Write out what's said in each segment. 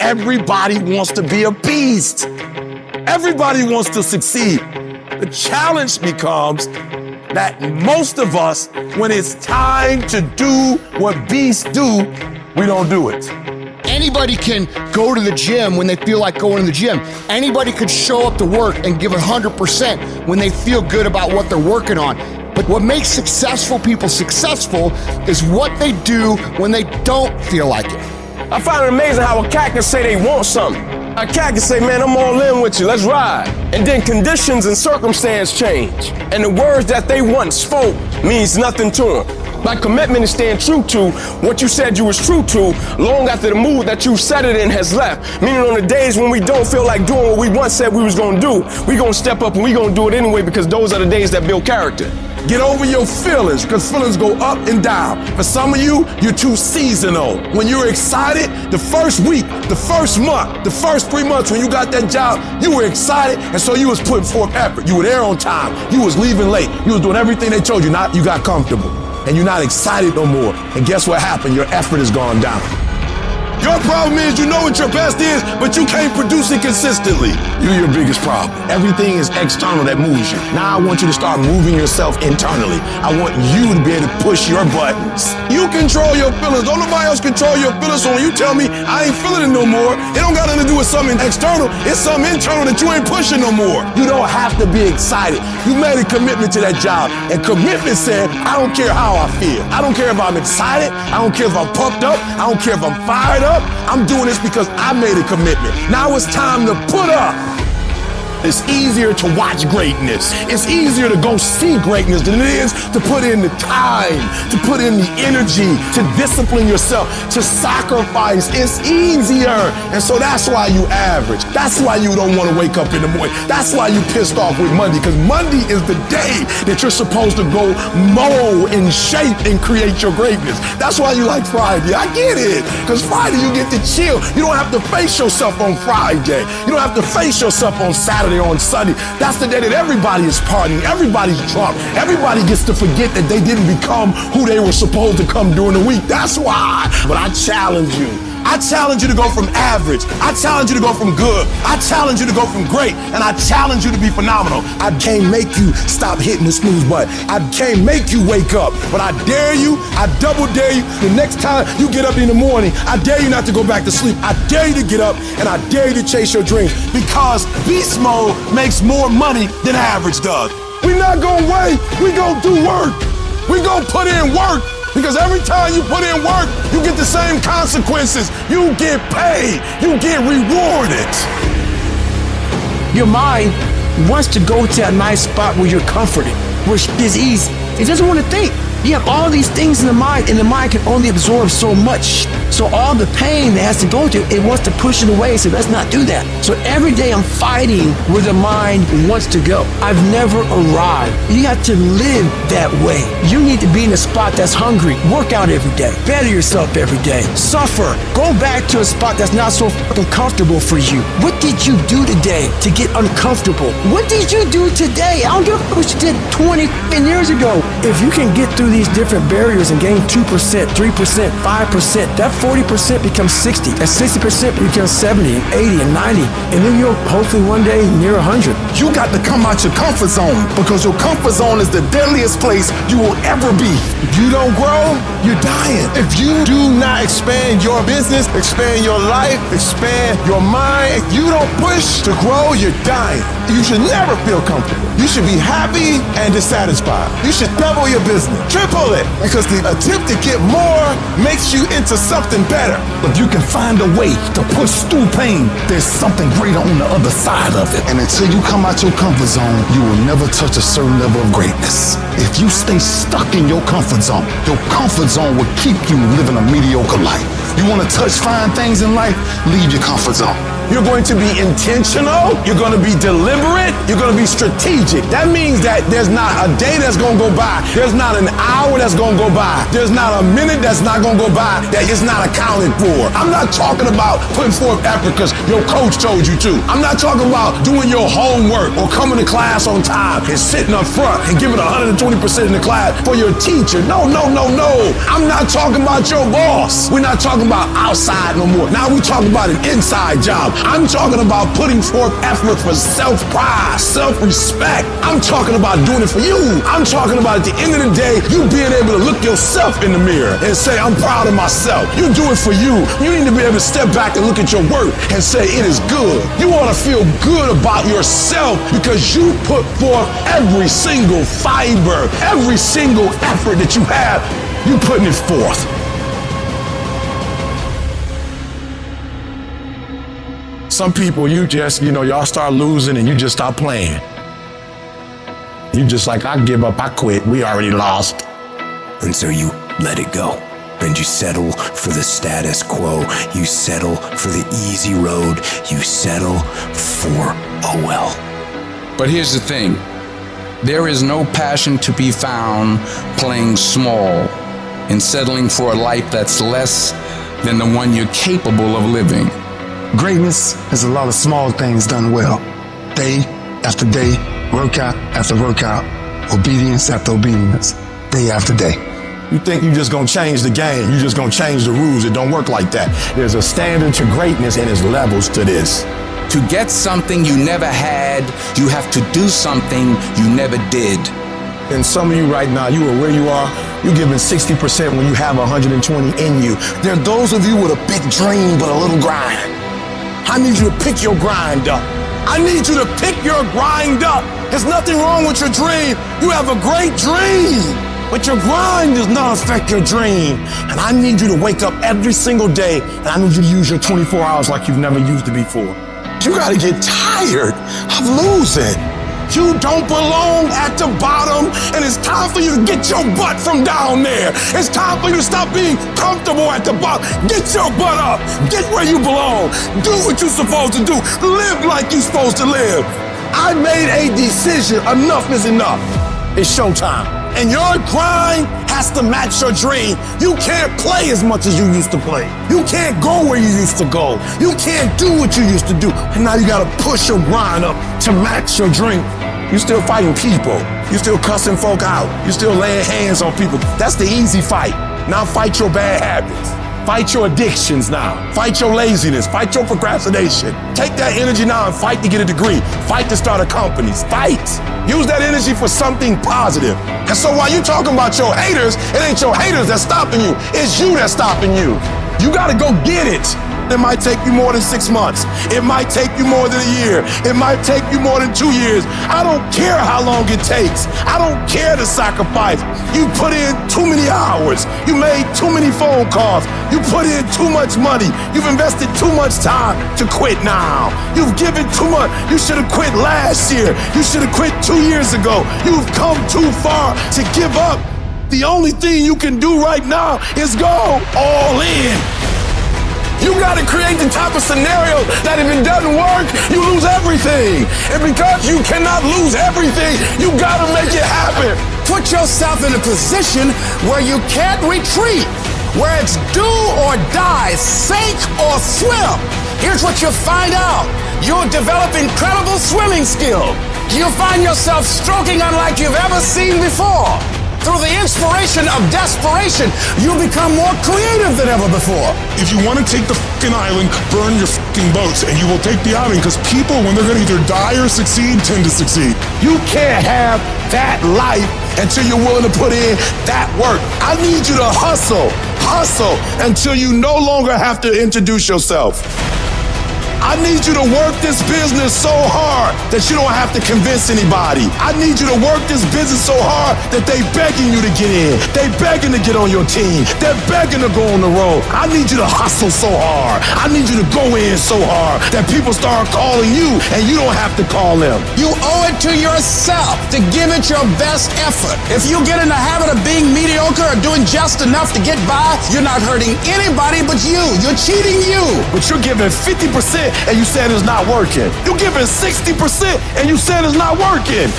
everybody wants to be a beast. Everybody wants to succeed. The challenge becomes that most of us, when it's time to do what beasts do, we don't do it. Anybody can go to the gym when they feel like going to the gym. Anybody could show up to work and give 100% when they feel good about what they're working on. But what makes successful people successful is what they do when they don't feel like it. I find it amazing how a cat can say they want something. A cat can say, man, I'm all in with you, let's ride. And then conditions and circumstance change. And the words that they once spoke means nothing to them. Like commitment is staying true to what you said you was true to long after the mood that you said it in has left. Meaning on the days when we don't feel like doing what we once said we was gonna do, we gonna step up and we gonna do it anyway because those are the days that build character. Get over your feelings, because feelings go up and down. For some of you, you're too seasonal. When you're excited, the first week, the first month, the first 3 months when you got that job, you were excited, and so you was putting forth effort. You were there on time. You was leaving late. You was doing everything they told you. Not you got comfortable, and you're not excited no more. And guess what happened? Your effort has gone down. Your problem is you know what your best is, but you can't produce it consistently. You're your biggest problem. Everything is external that moves you. Now I want you to start moving yourself internally. I want you to be able to push your buttons. You control your feelings. Don't nobody else control your feelings. So when you tell me I ain't feeling it no more, it don't got nothing to do with something external. It's something internal that you ain't pushing no more. You don't have to be excited. You made a commitment to that job, and commitment said, I don't care how I feel. I don't care if I'm excited. I don't care if I'm pumped up. I don't care if I'm fired up. I'm doing this because I made a commitment. Now it's time to put up. It's easier to watch greatness. It's easier to go see greatness than it is to put in the time, to put in the energy, to discipline yourself, to sacrifice. It's easier. And so that's why you average. That's why you don't want to wake up in the morning. That's why you pissed off with Monday, because Monday is the day that you're supposed to go mold and shape and create your greatness. That's why you like Friday. I get it. Because Friday you get to chill. You don't have to face yourself on Friday. You don't have to face yourself on Saturday, on Sunday. That's the day that everybody is partying, everybody's drunk, everybody gets to forget that they didn't become who they were supposed to come during the week. That's why. But I challenge you. I challenge you to go from average. I challenge you to go from good. I challenge you to go from great. And I challenge you to be phenomenal. I can't make you stop hitting the snooze button. I can't make you wake up. But I dare you, I double dare you. The next time you get up in the morning, I dare you not to go back to sleep. I dare you to get up, and I dare you to chase your dreams. Because beast mode makes more money than average does. We're not gonna wait. We gonna do work. We gonna put in work. Because every time you put in work, you get the same consequences. You get paid. You get rewarded. Your mind wants to go to a nice spot where you're comforted, where it's easy. It doesn't want to think. You have all these things in the mind, and the mind can only absorb so much. So all the pain that has to go through, it wants to push it away, so let's not do that. So every day I'm fighting where the mind wants to go. I've never arrived. You have to live that way. You need to be in a spot that's hungry. Work out every day. Better yourself every day. Suffer. Go back to a spot that's not so fucking comfortable for you. What did you do today to get uncomfortable? What did you do today? I don't give a fuck what you did 20 years ago. If you can get through these different barriers and gain 2%, 3%, 5%, that 40% becomes 60. That 60% becomes 70 and 80 and 90. And then you'll hopefully one day near 100. You got to come out your comfort zone, because your comfort zone is the deadliest place you will ever be. If you don't grow, you're dying. If you do not expand your business, expand your life, expand your mind, if you don't push to grow, you're dying. You should never feel comfortable. You should be happy and dissatisfied. You should double your business, triple it, because the attempt to get more makes you into something better. If you can find a way to push through pain, there's something greater on the other side of it. And until you come out your comfort zone, you will never touch a certain level of greatness. If you stay stuck in your comfort zone will keep you living a mediocre life. You want to touch fine things in life? Leave your comfort zone. You're going to be intentional. You're going to be deliberate. You're going to be strategic. That means that there's not a day that's going to go by. There's not an hour that's going to go by. There's not a minute that's not going to go by that is not accounted for. I'm not talking about putting forth effort because your coach told you to. I'm not talking about doing your homework or coming to class on time and sitting up front and giving 120% in the class for your teacher. No. I'm not talking about your boss. We're not talking about outside no more. Now we're talking about an inside job. I'm talking about putting forth effort for self-pride, self-respect. I'm talking about doing it for you. I'm talking about at the end of the day, you being able to look yourself in the mirror and say, I'm proud of myself. You do it for you. You need to be able to step back and look at your work and say, it is good. You want to feel good about yourself because you put forth every single fiber, every single effort that you have, you putting it forth. Some people, you just, y'all start losing and you just stop playing. You just like, I give up, I quit, we already lost. And so you let it go. And you settle for the status quo. You settle for the easy road. You settle for, oh well. But here's the thing. There is no passion to be found playing small and settling for a life that's less than the one you're capable of living. Greatness is a lot of small things done well. Day after day, workout after workout, obedience after obedience, day after day. You think you're just gonna change the game, you're just gonna change the rules. It don't work like that. There's a standard to greatness and there's levels to this. To get something you never had, you have to do something you never did. And some of you right now, you are where you are, you're giving 60% when you have 120 in you. There are those of you with a big dream but a little grind. I need you to pick your grind up. I need you to pick your grind up. There's nothing wrong with your dream. You have a great dream, but your grind does not affect your dream. And I need you to wake up every single day, and I need you to use your 24 hours like you've never used it before. You gotta get tired of losing. You don't belong at the bottom, and it's time for you to get your butt from down there. It's time for you to stop being comfortable at the bottom. Get your butt up. Get where you belong. Do what you're supposed to do. Live like you're supposed to live. I made a decision. Enough is enough. It's showtime. And your grind has to match your dream. You can't play as much as you used to play. You can't go where you used to go. You can't do what you used to do. And now you gotta push your grind up to match your dream. You still fighting people. You still cussing folk out. You still laying hands on people. That's the easy fight. Now fight your bad habits. Fight your addictions now. Fight your laziness. Fight your procrastination. Take that energy now and fight to get a degree. Fight to start a company. Fight. Use that energy for something positive. And so while you're talking about your haters, it ain't your haters that's stopping you. It's you that's stopping you. You gotta go get it. It might take you more than 6 months. It might take you more than a year. It might take you more than 2 years. I don't care how long it takes. I don't care the sacrifice. You put in too many hours. You made too many phone calls. You put in too much money. You've invested too much time to quit now. You've given too much. You should have quit last year. You should have quit 2 years ago. You've come too far to give up. The only thing you can do right now is go all in. You gotta create the type of scenario that if it doesn't work, you lose everything. And because you cannot lose everything, you gotta make it happen. Put yourself in a position where you can't retreat, where it's do or die, sink or swim. Here's what you'll find out. You'll develop incredible swimming skill. You'll find yourself stroking unlike you've ever seen before. Through the inspiration of desperation, you'll become more creative than ever before. If you want to take the fucking island, burn your fucking boats, and you will take the island, because people, when they're going to either die or succeed, tend to succeed. You can't have that life until you're willing to put in that work. I need you to hustle until you no longer have to introduce yourself. I need you to work this business so hard that you don't have to convince anybody. I need you to work this business so hard that they begging you to get in. They begging to get on your team. They're begging to go on the road. I need you to hustle so hard. I need you to go in so hard that people start calling you and you don't have to call them. You owe it to yourself to give it your best effort. If you get in the habit of being mediocre or doing just enough to get by, you're not hurting anybody but you. You're cheating you. But you're giving 50% and you said it's not working. You're giving 60% and you said it's not working.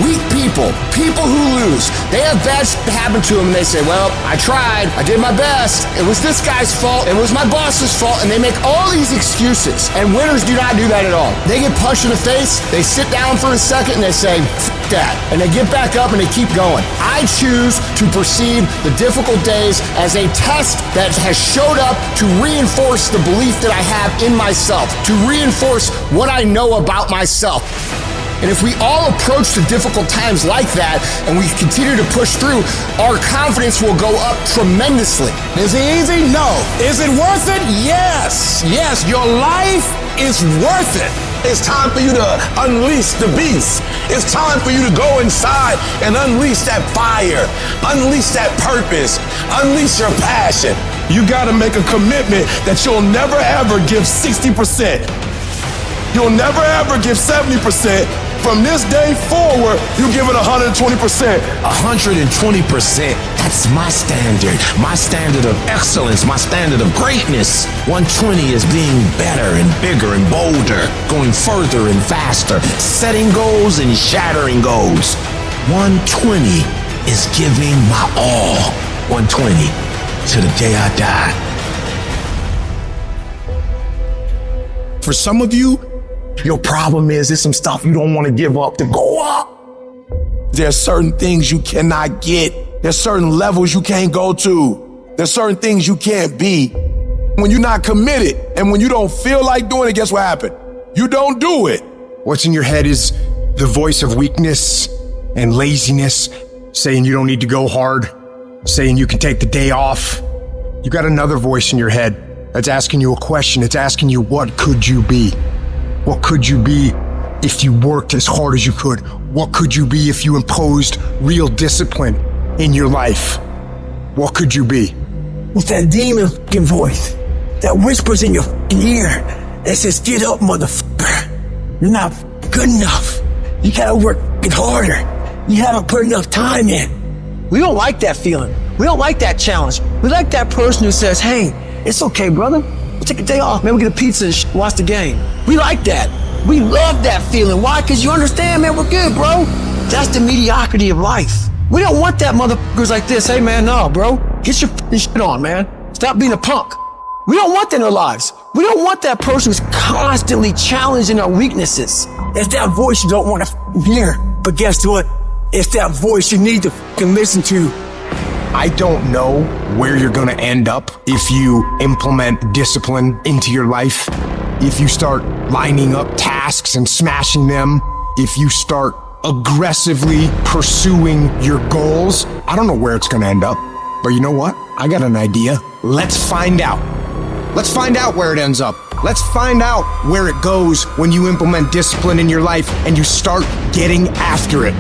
Weak people, people who lose, they have bad shit happen to them and they say, well, I tried, I did my best, it was this guy's fault, it was my boss's fault, and they make all these excuses. And winners do not do that at all. They get punched in the face, they sit down for a second and they say, F that, and they get back up and they keep going. I choose to perceive the difficult days as a test that has showed up to reinforce the belief that I have in myself, to reinforce what I know about myself. And if we all approach the difficult times like that and we continue to push through, our confidence will go up tremendously. Is it easy? No. Is it worth it? Yes. Yes, your life is worth it. It's time for you to unleash the beast. It's time for you to go inside and unleash that fire, unleash that purpose, unleash your passion. You gotta make a commitment that you'll never ever give 60%. You'll never ever give 70%. From this day forward, you give it 120%. 120%. That's my standard of excellence, my standard of greatness. 120 is being better and bigger and bolder, going further and faster, setting goals and shattering goals. 120 is giving my all. 120 to the day I die. For some of you, your problem is there's some stuff you don't want to give up to go up. There's certain things you cannot get. There's certain levels you can't go to. There's certain things you can't be. When you're not committed and when you don't feel like doing it, guess what happened? You don't do it. What's in your head is the voice of weakness and laziness, saying you don't need to go hard, saying you can take the day off. You got another voice in your head that's asking you a question. It's asking you, what could you be? What could you be if you worked as hard as you could? What could you be if you imposed real discipline in your life? What could you be? With that demon fucking voice that whispers in your fucking ear that says, get up, motherfucker. You're not good enough. You gotta work fucking harder. You haven't put enough time in. We don't like that feeling. We don't like that challenge. We like that person who says, hey, it's okay, brother. We'll take a day off. Maybe we'll get a pizza and watch the game. We like that. We love that feeling. Why? Because you understand, man, we're good, bro. That's the mediocrity of life. We don't want that motherfuckers like this. Hey, man, no, bro. Get your shit on, man. Stop being a punk. We don't want that in our lives. We don't want that person who's constantly challenging our weaknesses. It's that voice you don't want to hear. But guess what? It's that voice you need to listen to. I don't know where you're gonna end up if you implement discipline into your life, if you start lining up tasks and smashing them, if you start aggressively pursuing your goals. I don't know where it's gonna end up, but you know what? I got an idea. Let's find out. Let's find out where it ends up. Let's find out where it goes when you implement discipline in your life and you start getting after it.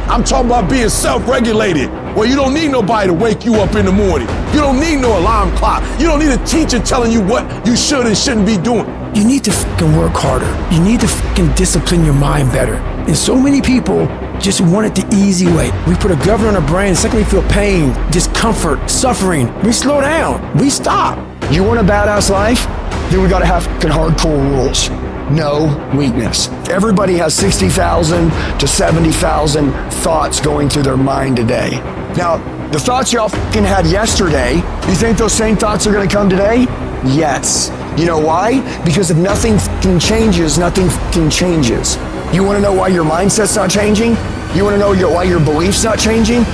I'm talking about being self-regulated, where you don't need nobody to wake you up in the morning. You don't need no alarm clock. You don't need a teacher telling you what you should and shouldn't be doing. You need to fucking work harder. You need to fucking discipline your mind better. And so many people just want it the easy way. We put a governor on our brain. The second we feel pain, discomfort, suffering, we slow down. We stop. You want a badass life? Then we gotta have fucking hardcore rules. No weakness. Everybody has 60,000 to 70,000 thoughts going through their mind today. Now, the thoughts y'all fucking had yesterday, you think those same thoughts are gonna come today? Yes. You know why? Because if nothing fucking changes, nothing fucking changes. You wanna know why your mindset's not changing? You wanna know why your belief's not changing?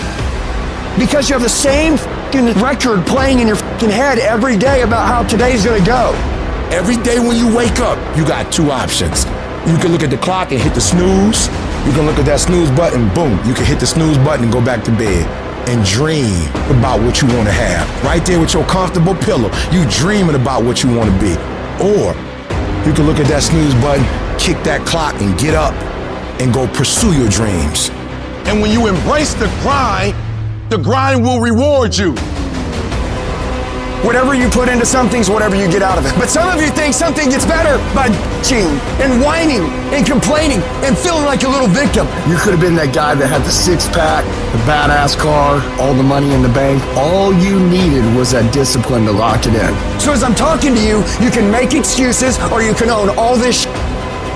Because you have the same fucking record playing in your fucking head every day about how today's gonna go. Every day when you wake up, you got two options. You can look at the clock and hit the snooze. You can look at that snooze button, boom. You can hit the snooze button and go back to bed and dream about what you want to have. Right there with your comfortable pillow, you dreaming about what you want to be. Or you can look at that snooze button, kick that clock and get up and go pursue your dreams. And when you embrace the grind will reward you. Whatever you put into something's whatever you get out of it. But some of you think something gets better by bitching and whining and complaining and feeling like a little victim. You could have been that guy that had the six-pack, the badass car, all the money in the bank. All you needed was that discipline to lock it in. So as I'm talking to you, you can make excuses or you can own all this shit.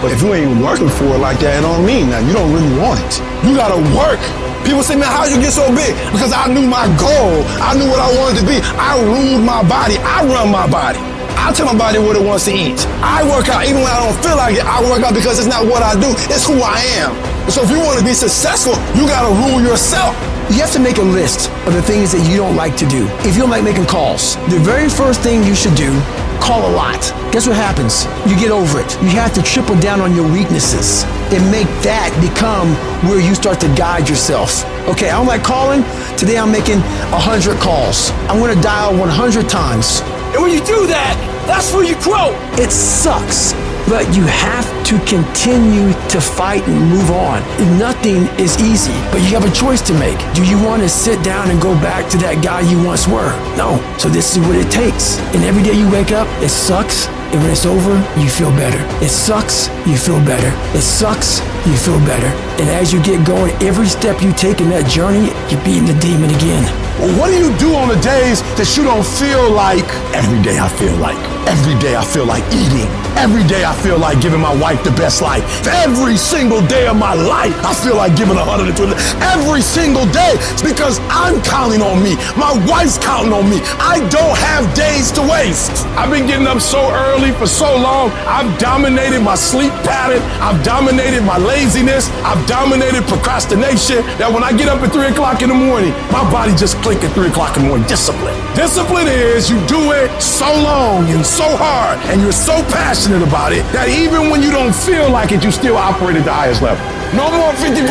But if you ain't working for it like that, it don't mean that. You don't really want it. You gotta work. People say, man, how'd you get so big? Because I knew my goal. I knew what I wanted to be. I ruled my body. I run my body. I tell my body what it wants to eat. I work out even when I don't feel like it. I work out because it's not what I do. It's who I am. So if you want to be successful, you gotta rule yourself. You have to make a list of the things that you don't like to do. If you don't like making calls, the very first thing you should do, call a lot. Guess what happens? You get over it. You have to triple down on your weaknesses and make that become where you start to guide yourself. Okay, I don't like calling. Today I'm making 100 calls. I'm gonna dial 100 times. And when you do that, that's where you grow. It sucks, but you have to continue to fight and move on. Nothing is easy, but you have a choice to make. Do you want to sit down and go back to that guy you once were? No. So this is what it takes. And every day you wake up, it sucks. And when it's over, you feel better. It sucks, you feel better. It sucks, you feel better. And as you get going, every step you take in that journey, you're beating the demon again. Well, what do you do on the days that you don't feel like? Every day I feel like. Every day I feel like eating. Every day I feel like giving my wife the best life. Every single day of my life, I feel like giving 120. Every single day. It's because I'm counting on me. My wife's counting on me. I don't have days to waste. I've been getting up so early for so long. I've dominated my sleep pattern. I've dominated my laziness. I've dominated procrastination. That when I get up at 3 o'clock in the morning, my body just clicks at 3 o'clock in the morning. Discipline. Discipline is you do it so long and so hard and you're so passionate about it that even when you don't feel like it, you still operate at the highest level. No more 50%.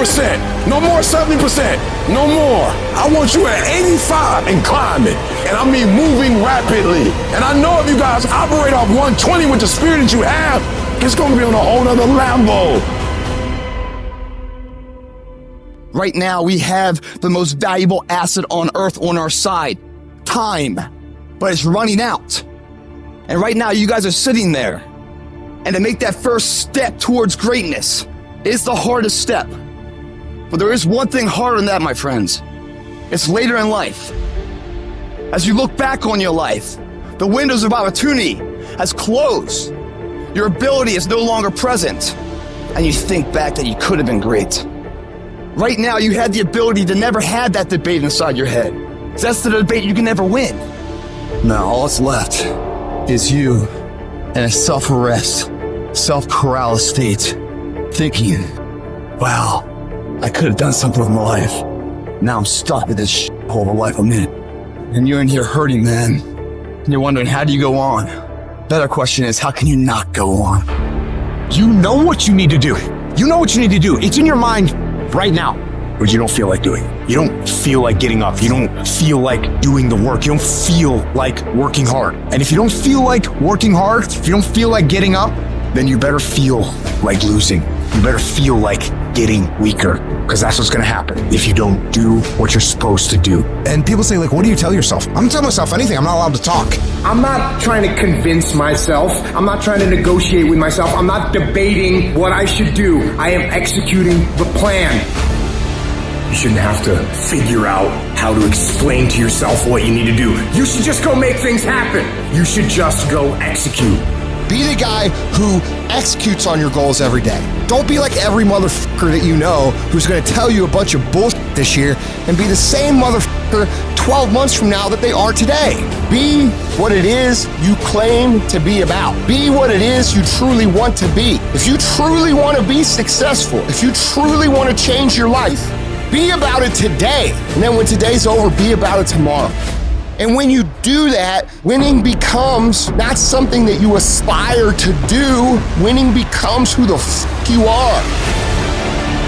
No more 70%. No more. I want you at 85 and climbing. And I mean moving rapidly. And I know if you guys operate off 120 with the spirit that you have, it's going to be on a whole nother level. Right now, we have the most valuable asset on earth on our side, time, but it's running out. And right now, you guys are sitting there. And to make that first step towards greatness is the hardest step. But there is one thing harder than that, my friends. It's later in life. As you look back on your life, the windows of opportunity has closed. Your ability is no longer present. And you think back that you could have been great. Right now, you had the ability to never have that debate inside your head. That's the debate you can never win. Now, all that's left is you in a self-arrest, self-corral state, thinking, wow, I could have done something with my life. Now I'm stuck in this hole of life I'm in. And you're in here hurting, man. And you're wondering, how do you go on? Better question is, how can you not go on? You know what you need to do. You know what you need to do. It's in your mind right now, but you don't feel like doing it. You don't feel like getting up. You don't feel like doing the work. You don't feel like working hard. And if you don't feel like working hard, if you don't feel like getting up, then you better feel like losing. You better feel like getting weaker, because that's what's going to happen if you don't do what you're supposed to do. And people say, like, what do you tell yourself? I'm not telling myself anything. I'm not allowed to talk. I'm not trying to convince myself. I'm not trying to negotiate with myself. I'm not debating what I should do. I am executing the plan. You shouldn't have to figure out how to explain to yourself what you need to do. You should just go make things happen. You should just go execute. Be the guy who executes on your goals every day. Don't be like every motherfucker that you know who's going to tell you a bunch of bullshit this year and be the same motherfucker 12 months from now that they are today. Be what it is you claim to be about. Be what it is you truly want to be. If you truly want to be successful, if you truly want to change your life, be about it today. And then when today's over, be about it tomorrow. And when you do that, winning becomes not something that you aspire to do. Winning becomes who the fuck you are.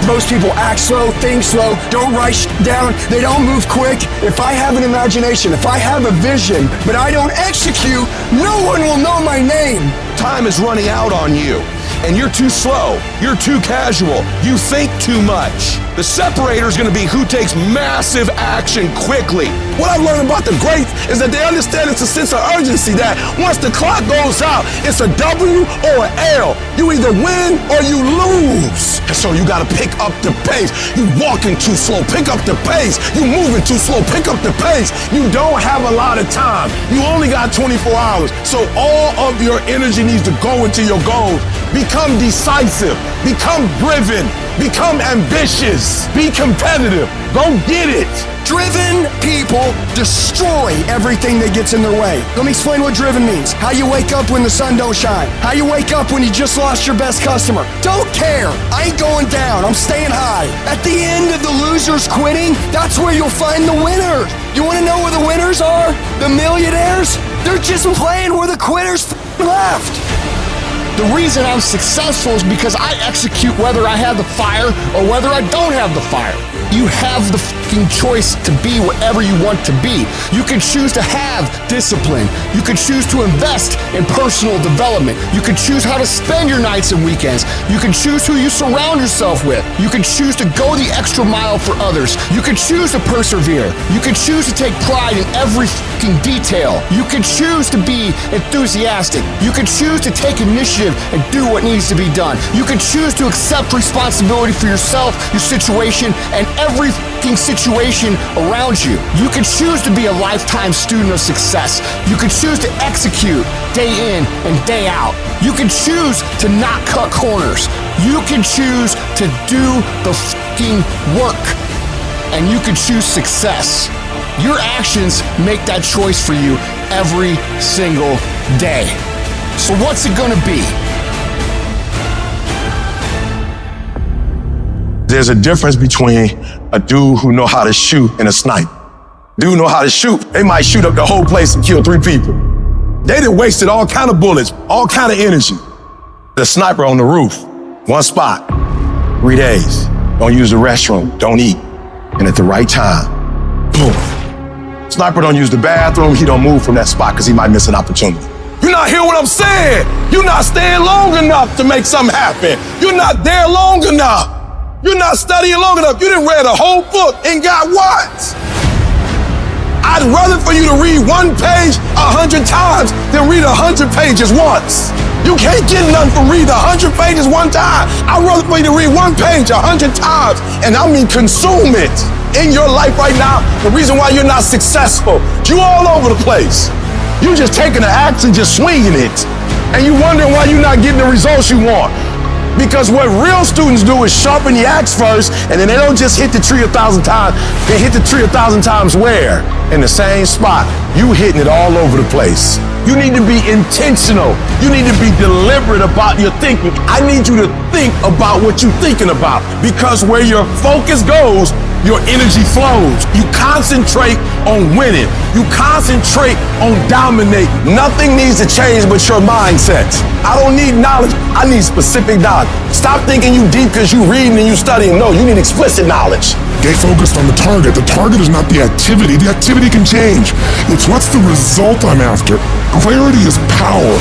Most people act slow, think slow, don't rush down, they don't move quick. If I have an imagination, if I have a vision, but I don't execute, no one will know my name. Time is running out on you, and you're too slow. You're too casual. You think too much. The separator is going to be who takes massive action quickly. What I've learned about the greats is that they understand it's a sense of urgency that once the clock goes out, it's a W or an L. You either win or you lose. And so you got to pick up the pace. You walking too slow, pick up the pace. You moving too slow, pick up the pace. You don't have a lot of time. You only got 24 hours. So all of your energy needs to go into your goals. Become decisive, become driven, become ambitious, be competitive. Go get it. Driven people destroy everything that gets in their way. Let me explain what driven means. How you wake up when the sun don't shine. How you wake up when you just lost your best customer. Don't care. I ain't going down. I'm staying high. At the end of the losers quitting, that's where you'll find the winners. You want to know where the winners are? The millionaires? They're just playing where the quitters left. The reason I'm successful is because I execute whether I have the fire or whether I don't have the fire. You have the fucking choice to be whatever you want to be. You can choose to have discipline. You can choose to invest in personal development. You can choose how to spend your nights and weekends. You can choose who you surround yourself with. You can choose to go the extra mile for others. You can choose to persevere. You can choose to take pride in every fucking detail. You can choose to be enthusiastic. You can choose to take initiative and do what needs to be done. You can choose to accept responsibility for yourself, your situation, and every fucking situation around you. You can choose to be a lifetime student of success. You can choose to execute day in and day out. You can choose to not cut corners. You can choose to do the fucking work. And you can choose success. Your actions make that choice for you every single day. So what's it gonna be? There's a difference between a dude who know how to shoot and a sniper. Dude know how to shoot. They might shoot up the whole place and kill 3 people. They done wasted all kind of bullets, all kind of energy. The sniper on the roof, one spot, 3 days. Don't use the restroom, don't eat. And at the right time, boom. Sniper don't use the bathroom, he don't move from that spot because he might miss an opportunity. You're not hearing what I'm saying. You're not staying long enough to make something happen. You're not there long enough. You're not studying long enough. You done read a whole book and got what? I'd rather for you to read 1 page 100 times than read 100 pages once. You can't get nothing from reading 100 pages one time. I'd rather for you to read 1 page 100 times, and I mean consume it in your life right now. The reason why you're not successful, you all over the place. You just taking the axe and just swinging it, and you wondering why you're not getting the results you want. Because what real students do is sharpen the axe first, and then they don't just hit the tree 1,000 times. They hit the tree 1,000 times where? In the same spot. You hitting it all over the place. You need to be intentional. You need to be deliberate about your thinking. I need you to think about what you're thinking about, because where your focus goes, your energy flows. You concentrate on winning. You concentrate on dominating. Nothing needs to change but your mindset. I don't need knowledge. I need specific knowledge. Stop thinking you deep because you reading and you studying. No, you need explicit knowledge. Stay focused on the target. The target is not the activity. The activity can change. It's what's the result I'm after. Clarity is power.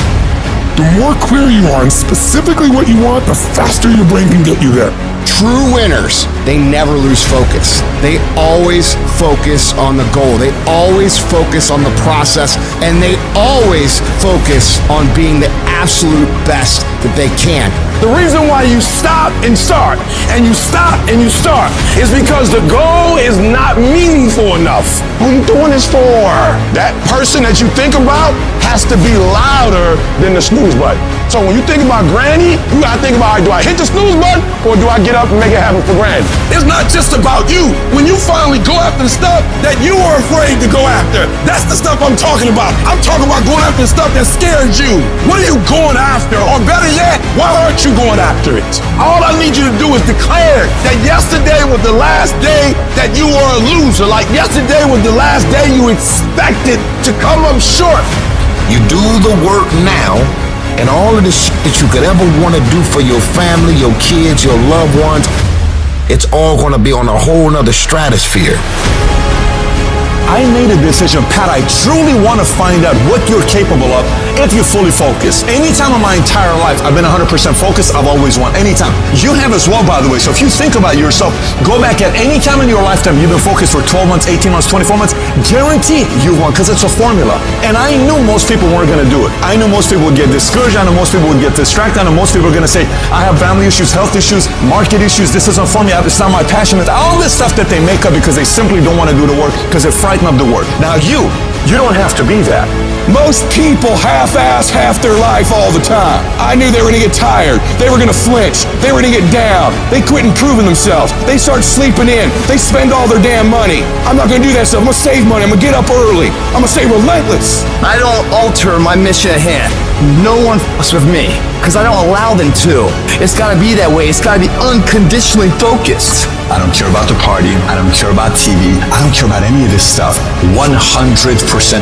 The more clear you are on specifically what you want, the faster your brain can get you there. True winners, they never lose focus. They always focus on the goal. They always focus on the process, and they always focus on being the absolute best that they can. The reason why you stop and start, and you stop and you start, is because the goal is not meaningful enough. Who are you doing this for? That person that you think about has to be louder than the snooze button. So when you think about Granny, you gotta think about, do I hit the snooze button or do I get up and make it happen for Granny? It's not just about you. When you finally go after the stuff that you were afraid to go after, that's the stuff I'm talking about. I'm talking about going after the stuff that scared you. What are you going after? Or better yet, why aren't you going after it? All I need you to do is declare that yesterday was the last day that you were a loser. Like yesterday was the last day you expected to come up short. You do the work now, and all of the shit that you could ever want to do for your family, your kids, your loved ones, it's all going to be on a whole nother stratosphere. I made a decision, Pat, I truly want to find out what you're capable of if you're fully focused. Anytime in my entire life I've been 100% focused, I've always won. Anytime. You have as well, by the way. So if you think about yourself, go back at any time in your lifetime you've been focused for 12 months, 18 months, 24 months, guarantee you won, because it's a formula. And I knew most people weren't going to do it. I knew most people would get discouraged. I knew most people would get distracted. I knew most people were going to say, I have family issues, health issues, market issues, this isn't for me, it's not my passion. It's all this stuff that they make up because they simply don't want to do the work because they're frightened of the work. Now you don't have to be that. Most people half-ass half their life all the time. I knew they were gonna get tired. They were gonna flinch. They were gonna get down. They quit improving themselves. They start sleeping in. They spend all their damn money. I'm not gonna do that stuff. I'm gonna save money. I'm gonna get up early. I'm gonna stay relentless. I don't alter my mission at hand. No one fucks with me, because I don't allow them to. It's gotta be that way. It's gotta be unconditionally focused. I don't care about the party. I don't care about TV. I don't care about any of this stuff. 100%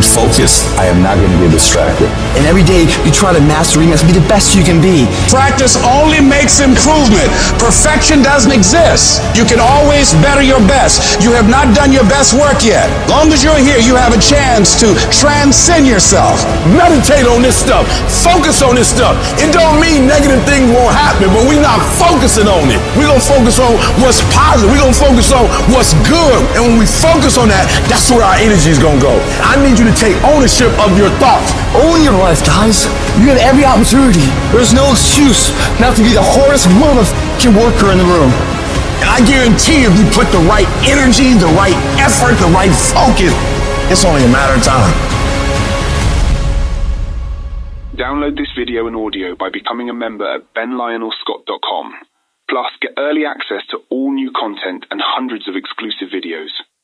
focused. I am not going to get distracted. And every day you try to master, be the best you can be. Practice only makes improvement. Perfection doesn't exist. You can always better your best. You have not done your best work yet. Long as you're here, you have a chance to transcend yourself. Meditate on this stuff. Focus on this stuff. It don't mean negative things won't happen, but we're not focusing on it. We're going to focus on what's positive. We're going to focus on what's good. And when we focus on that, that's where our energy is going to go. I need you to take ownership of your thoughts. Own your life, guys. You get every opportunity. There's no excuse not to be the hardest motherfucking worker in the room. And I guarantee if you put the right energy, the right effort, the right focus, it's only a matter of time. Download this video and audio by becoming a member at benlionelscott.com. Plus, get early access to all new content and hundreds of exclusive videos.